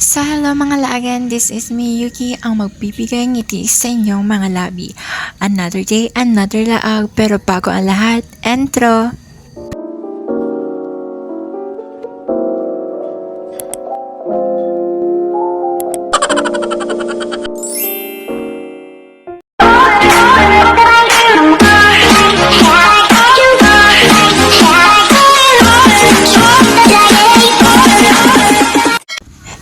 So hello mga laagan, this is me Yuki ang magbibigay ngiti sa inyong mga labi. Another day, another laag, pero bago ang lahat, intro!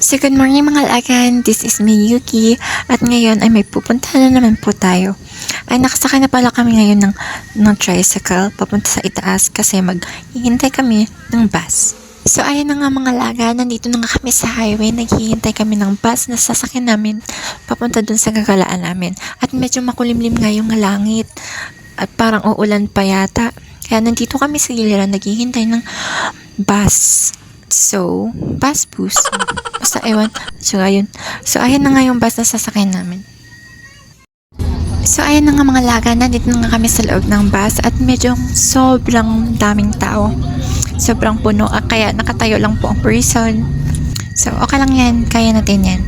So good morning mga laagan, this is me Yuki at ngayon ay may pupuntahan na naman po tayo. Ay nakasakay na pala kami ngayon ng tricycle papunta sa itaas kasi maghihintay kami ng bus. So ayan na nga mga laga, nandito na nga kami sa highway, naghihintay kami ng bus na sasakyan namin papunta dun sa gagalaan namin. At medyo makulimlim nga yung langit at parang uulan pa yata. Kaya nandito kami sa giliran naghihintay ng bus. So, bus. Basta ewan. So, ayun. So, ayan na nga yung bus na sasakyan namin. So, ayan na nga mga laga. Nandito na nga kami sa loob ng bus at medyo sobrang daming tao. Sobrang puno. Kaya nakatayo lang po ang person. So, okay lang yan. Kaya natin yan.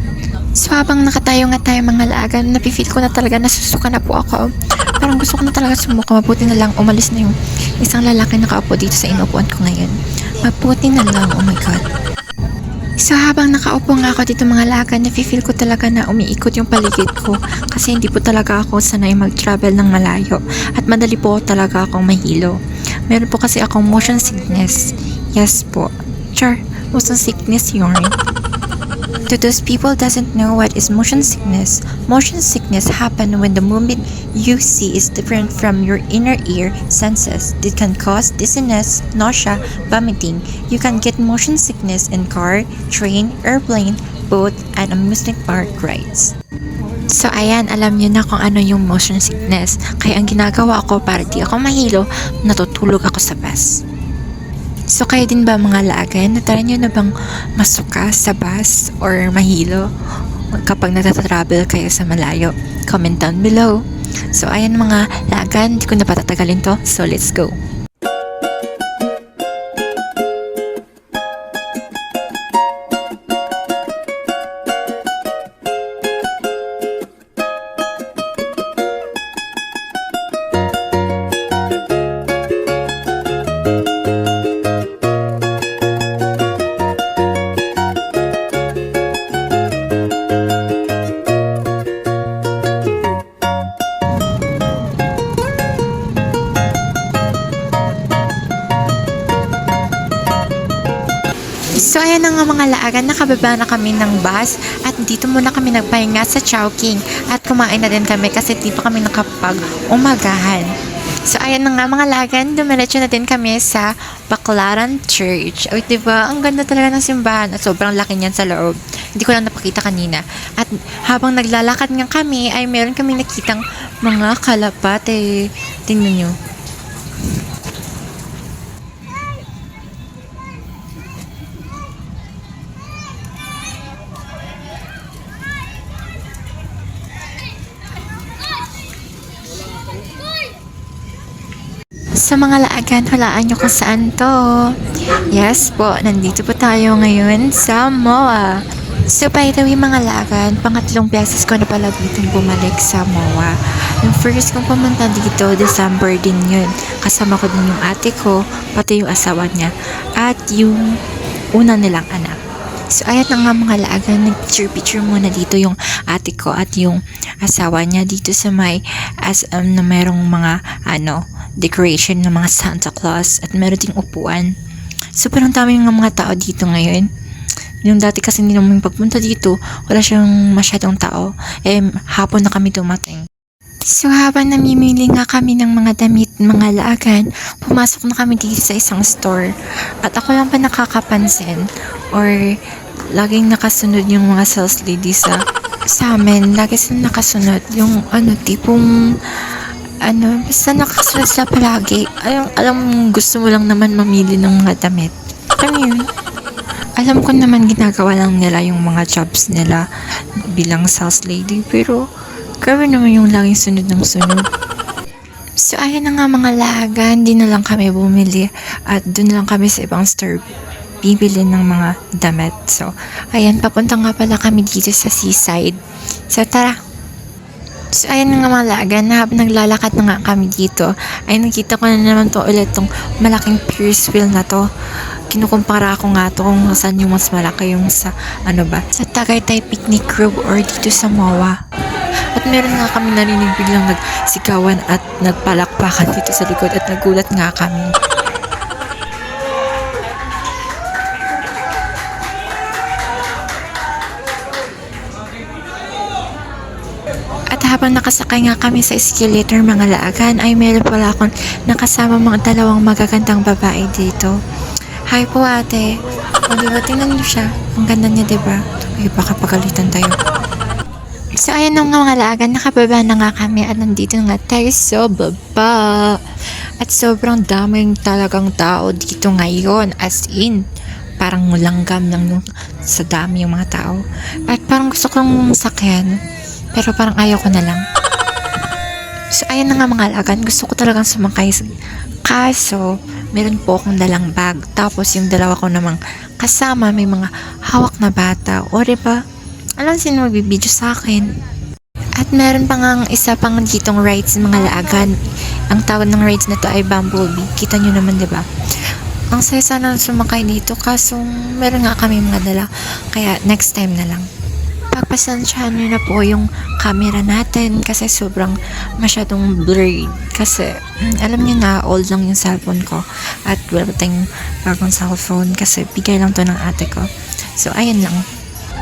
So, habang nakatayo nga tayo mga laga, napifeel ko na talaga nasusuka na po ako. Parang gusto ko na talaga sumuka. Mabuti na lang umalis na yung isang lalaki nakaupo dito sa inupuan ko ngayon. Mabuti na lang, oh my god. So habang nakaupo nga ako dito mga laga, nafe-feel ko talaga na umiikot yung paligid ko kasi hindi po talaga ako sanay mag-travel ng malayo at madali po talaga akong mahilo. Meron po kasi akong motion sickness. Yes po. Sure, motion sickness yun. To those people doesn't know what is motion sickness happen when the movement you see is different from your inner ear senses. It can cause dizziness, nausea, vomiting. You can get motion sickness in car, train, airplane, boat, and amusement park rides. So ayan, alam niyo na kung ano yung motion sickness. Kaya ang ginagawa ko para di ako mahilo, natutulog ako sa bus. So kayo din ba mga laagan, natry nyo na bang masuka sa bus or mahilo kapag nagtatravel kayo sa malayo? Comment down below. So ayan mga laagan, hindi ko na patatagalin to, so let's go. So ayan na nga mga laagan, nakababa na kami ng bus at dito muna kami nagpahinga sa Chowking at kumain na din kami kasi di pa kami nakapag-umagahan. So ayan na nga mga laagan, dumiretso na din kami sa Baclaran Church. O diba, ang ganda talaga ng simbahan at sobrang laki niyan sa loob. Hindi ko lang napakita kanina. At habang naglalakad nga kami ay meron kami nakitang mga kalapate. Tingnan nyo. Sa mga laagan, hulaan nyo kung saan to. Yes po, nandito po tayo ngayon sa MOA. So by the way mga laagan, pangatlong beses ko na pala dito bumalik sa MOA. Yung first kong pumunta dito, December din yun. Kasama ko din yung ate ko, pati yung asawa niya, at yung una nilang anak. So ayan na nga mga laagan, nag-picture muna dito yung ate ko at yung asawa niya dito sa may na mayroong mga decoration ng mga Santa Claus at meron ding upuan. So parang dami ng mga tao dito ngayon. Yung dati kasi hindi naman pagpunta dito, wala siyang masyadong tao. Hapon na kami dumating. So habang namimili nga kami ng mga damit, mga laagan, pumasok na kami dito sa isang store. At ako lang pa nakakapansin or laging nakasunod yung mga sales lady sa amin. Lagi sila nakasunod. Yung tipong basta nakasunod sila palagi. Alam gusto mo lang naman mamili ng mga damit. Yun. Alam ko naman ginagawa lang nila yung mga jobs nila bilang sales lady. Pero, grabe naman yung laging sunod ng sunod. So, ayan na nga mga laga. Hindi na lang kami bumili. At doon na lang kami sa ibang store bibili ng mga damit. So, ayan, papunta nga pala kami dito sa seaside. So, tara! So, ayan nga mga lagan, na habang naglalakad na nga kami dito, ay nakita ko na naman to ulit tong malaking Ferris wheel na to. Kinukumpara ko nga to kung saan yung mas malaki yung sa, sa Tagaytay Picnic Grove or dito sa MOA. At meron nga kami narinig biglang nagsigawan at nagpalakpakan dito sa likod at nagulat nga kami. At habang nakasakay nga kami sa escalator mga laagan, ay meron pala akong nakasama mga dalawang magagandang babae dito. Hi po ate. O diba, tingnan niyo siya. Ang ganda niya diba? Ay baka pagalitan tayo. So ayan nga mga laagan, nakababa na nga kami at nandito nga tayo sa baba. At sobrang daming talagang tao dito ngayon. As in, parang langgam lang yung sa dami yung mga tao. At parang gusto kong sakyan. Pero parang ayaw ko na lang. So, ayan na nga mga alagan. Gusto ko talagang sumakay. Kaso, meron po akong dalang bag. Tapos, yung dalawa ko namang kasama, may mga hawak na bata. O, diba? Alam sino magbibideo sa akin. At meron pa nga isa pang ditong rides mga laagan. Ang tawag ng rides na to ay Bumblebee. Kita nyo naman, diba? Ang saya sana sumakay dito. Kaso, meron nga kami mga dala. Kaya, next time na lang. Pagpasensyahan nyo na po yung camera natin kasi sobrang masyadong blurred kasi alam nyo na old lang yung cellphone ko at wala tayong bagong cellphone kasi bigay lang to ng ate ko. So ayan lang.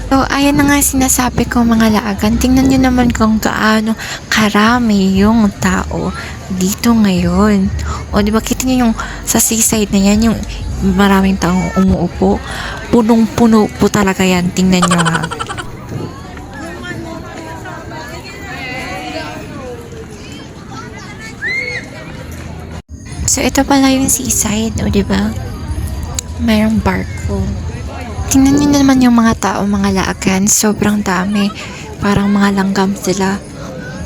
So ayan na nga sinasabi ko mga laagan, tingnan nyo naman kung gaano karami yung tao dito ngayon. O diba kita nyo yung sa seaside na yan, yung maraming taong umuupo, punong-puno po talaga yan, tingnan nyo ha. So, ito pala yung seaside, o diba? Mayroong barko. Tingnan nyo naman yung mga tao, mga laagan. Sobrang dami. Parang mga langgam sila.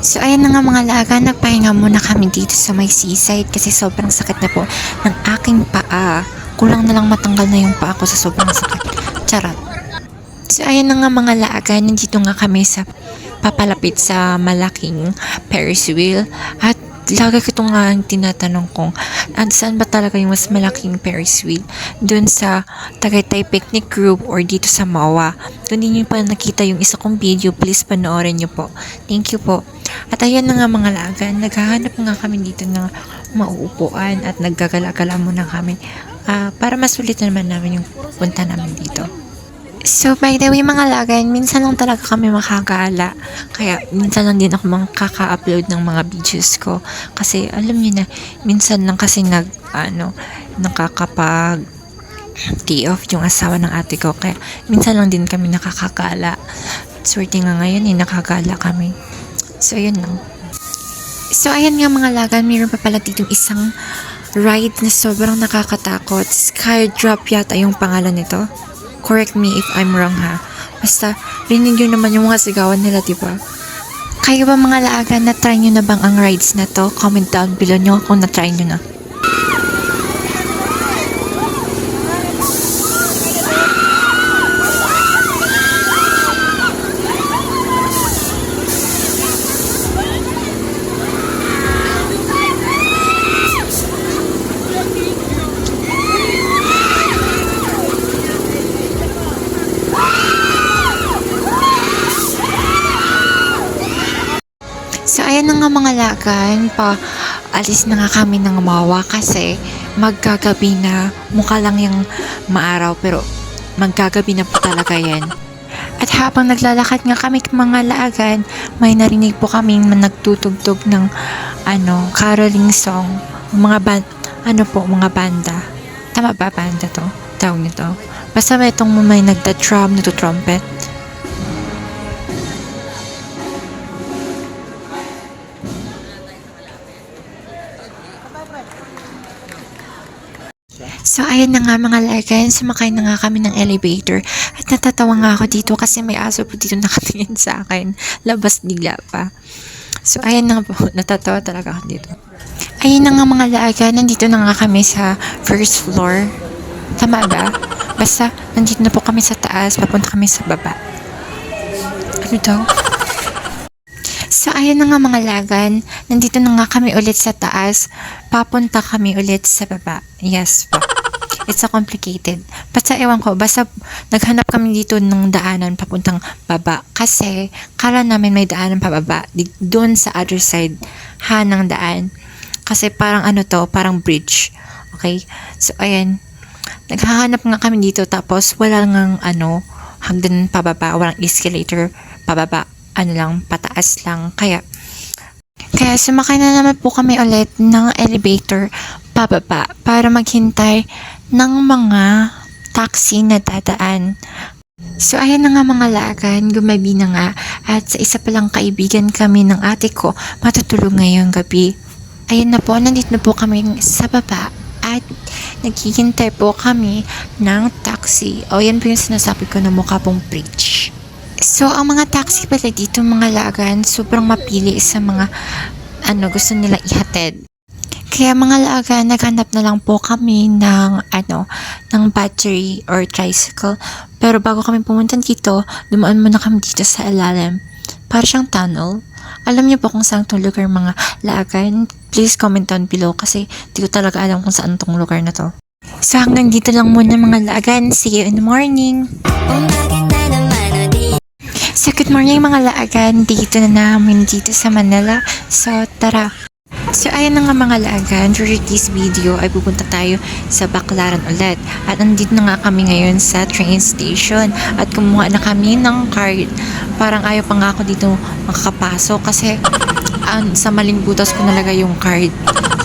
So, ayan na nga mga laagan. Nagpahinga muna kami dito sa may seaside kasi sobrang sakit na po ng aking paa. Kulang na lang matanggal na yung paa ko sa sobrang sakit. Charot. So, ayan na nga mga laagan. Nandito nga kami sa papalapit sa malaking Ferris wheel. At lagi ko ito nga tinatanong kung saan ba talaga yung mas malaking Ferris wheel, dun sa Tagaytay Picnic Grove or dito sa MOA. Kung hindi nyo pa nakita yung isa kong video, please panoorin nyo po. Thank you po. At ayan na nga mga lagan, naghahanap nga kami dito ng mauupuan at naggagala-gala muna kami para masulit naman namin yung punta namin dito. So, by the way mga lagan, minsan lang talaga kami makagala. Kaya, minsan lang din ako makaka-upload ng mga videos ko. Kasi, alam niyo na, minsan lang kasi nakakapag day off yung asawa ng ate ko. Kaya, minsan lang din kami nakakagala. Swerte nga ngayon, nakagala kami. So, yun lang. So, ayan nga mga lagan, mayroon pa pala ditong isang ride na sobrang nakakatakot. Skydrop yata yung pangalan nito. Correct me if I'm wrong ha. Basta, rinig nyo naman yung mga sigawan nila, diba? Kayo ba mga laagan, na-try nyo na bang ang rides na to? Comment down below nyo kung na-try nyo na. So, ayan na nga mga lagan, alis na nga kami ng MOA kasi maggagabi na. Mukha lang yung maaraw pero maggagabi na po talaga yan. At habang naglalakad nga kami mga lagan, may narinig po kami nagtutugtog ng caroling song. Mga banda. Tama ba banda to? Tawag nito. Basta may nagda-drum, nagtutrumpet. So, ayan na nga mga lagan, sumakay na nga kami ng elevator at natatawa nga ako dito kasi may aso po dito nakatingin sa akin. Labas digla pa. So, ayan na nga po, natatawa talaga ako dito. Ayun na nga mga lagan, nandito na nga kami sa first floor. Tama ba? Basta, nandito na po kami sa taas, papunta kami sa baba. Ano daw? So, ayun na nga mga lagan, nandito na nga kami ulit sa taas, papunta kami ulit sa baba. Yes po. It's so complicated. Basta ewan ko, basta naghanap kami dito ng daanan papuntang baba. Kasi, kala namin may daanan pababa, doon sa other side, ng daan. Kasi parang ano to, parang bridge. Okay? So, ayan. Naghahanap nga kami dito, tapos wala ngang hagdan pababa, walang escalator pababa. Ano lang, pataas lang. Kaya sumakay na naman po kami ulit ng elevator pababa para maghintay ng mga taxi na dadaan. So, ayan na nga mga lagan, gumabi na nga at sa isa palang kaibigan kami ng ate ko matutulog ngayong gabi. Ayan na po, nandito na po kami sa baba at naghihintay po kami ng taxi. O, yan po yung sinasabi ko na mukha pong bridge. So, ang mga taxi pala dito mga lagan, sobrang mapili sa mga gusto nila ihatid. Kaya mga lagan, naghanap na lang po kami ng battery or tricycle. Pero bago kami pumunta dito, dumaan muna kami dito sa ilalim. Para siyang tunnel. Alam niyo po kung saan itong lugar mga lagan? Please comment down below kasi di ko talaga alam kung saan itong lugar na to. So, hanggang dito lang muna mga lagan. See you in the morning. So, good morning mga laagan. Dito na namin dito sa Manila. So, tara. So, ayan na nga mga laagan. During this video ay pupunta tayo sa Baclaran ulit. At nandito na nga kami ngayon sa train station. At kumuha na kami ng card. Parang ayaw pa nga ako dito makakapasok kasi sa maling butas ko nalagay yung card.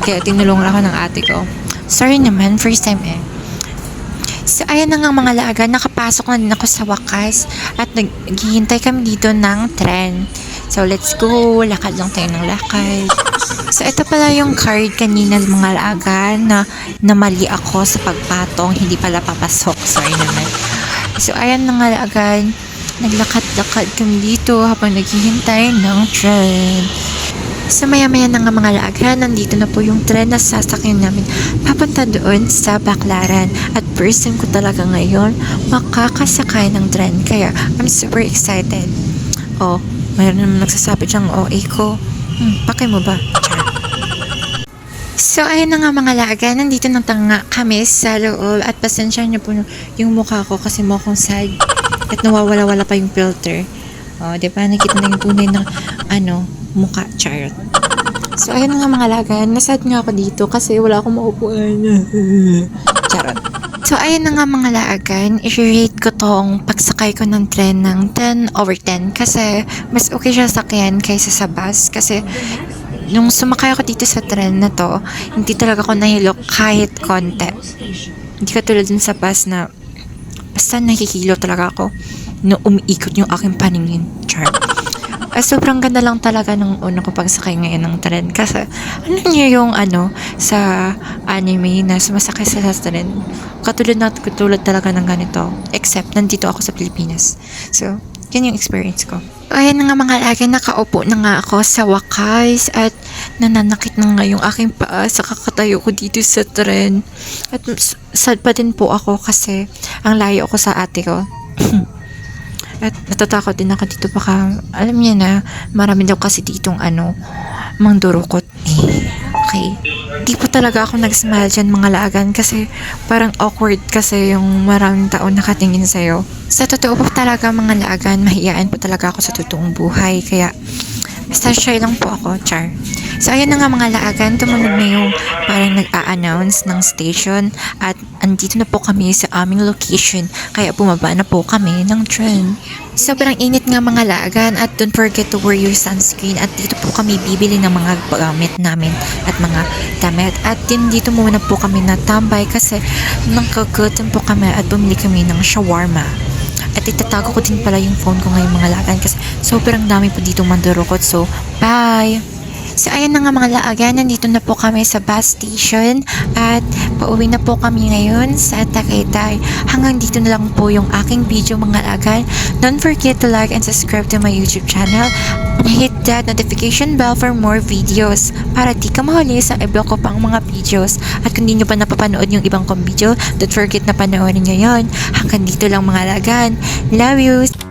Kaya tinulungan ako ng ate ko. Sorry naman, first time eh. So, ayan na nga mga laga, nakapasok na din ako sa wakas at naghihintay kami dito ng tren. So, let's go. Lakad lang tayo ng lakad. So, ito pala yung card kanina mga laga na mali ako sa pagpatong. Hindi pala papasok. Sorry naman. So, ayan na nga laga, naglakad-lakad kami dito habang naghihintay ng tren. So, maya-maya na nga mga laga, nandito na po yung tren na sasakyan namin papunta doon sa Baclaran. At first time ko talaga ngayon makakasakay ng tren. Kaya, I'm super excited. Oh, mayroon naman nagsasabi diyang OA ko. Pakay mo ba? So, ayun na nga mga laga, nandito na tanga kami sa loob at pasensya niyo po yung mukha ko kasi mukhang sad at nawawala-wala pa yung filter. Oh, di ba? Nakita na yung tunay ng mukha, charot. So, ayun na nga mga lagan. Nasad nga ako dito kasi wala akong maupuan. Charot. So, ayun na nga mga lagan. I-rate ko tong pagsakay ko ng tren ng 10/10 kasi mas okay siya sakyan kaysa sa bus. Kasi nung sumakay ako dito sa tren na to, hindi talaga ako nahilo kahit konti. Hindi ka tulad dun sa bus na basta nakikilo talaga ako na umiikot yung aking paningin. Charot. Sobrang ganda lang talaga ng una ko pagsakay ngayon ng tren. Kasi, niyo yung sa anime na sumasakay sa tren. Katulad talaga ng ganito. Except, nandito ako sa Pilipinas. So, yun yung experience ko. Ayan na nga mga lagi, nakaupo na nga ako sa wakas at nananakit na nga yung aking paa sa kakatayo ko dito sa tren. At sad pa din po ako kasi ang layo ako sa ate ko. At natatakot din ako dito baka, alam niya na, marami daw kasi ditong mangdurukot. Okay. Di po talaga ako nag-smile dyan mga lagan kasi parang awkward kasi yung maraming taon nakatingin sa'yo. Sa totoo po talaga mga lagan, mahiyaan po talaga ako sa totoong buhay. Kaya, basta shy lang po ako, char. So, ayan na nga mga laagan, tumunog na yung parang nag-a-announce ng station at andito na po kami sa aming location kaya bumaba na po kami ng train. Sobrang init nga mga laagan at don't forget to wear your sunscreen at dito po kami bibili ng mga gamit namin at mga damit at dito muna po kami natambay kasi nangkagutom po kami at bumili kami ng shawarma. At itatago ko din pala yung phone ko ngayong mga lagan kasi sobrang dami po dito mandurukot. So, bye! So ayan na nga mga laagan, nandito na po kami sa bus station at pauwi na po kami ngayon sa Tagaytay. Hanggang dito na lang po yung aking video mga laagan. Don't forget to like and subscribe to my YouTube channel and hit that notification bell for more videos para di ka mahuli sa i-vlog ko pang mga videos. At kung di nyo pa napapanood yung ibang kong video, don't forget na panoorin nyo yun. Hanggang dito lang mga laagan. Love you!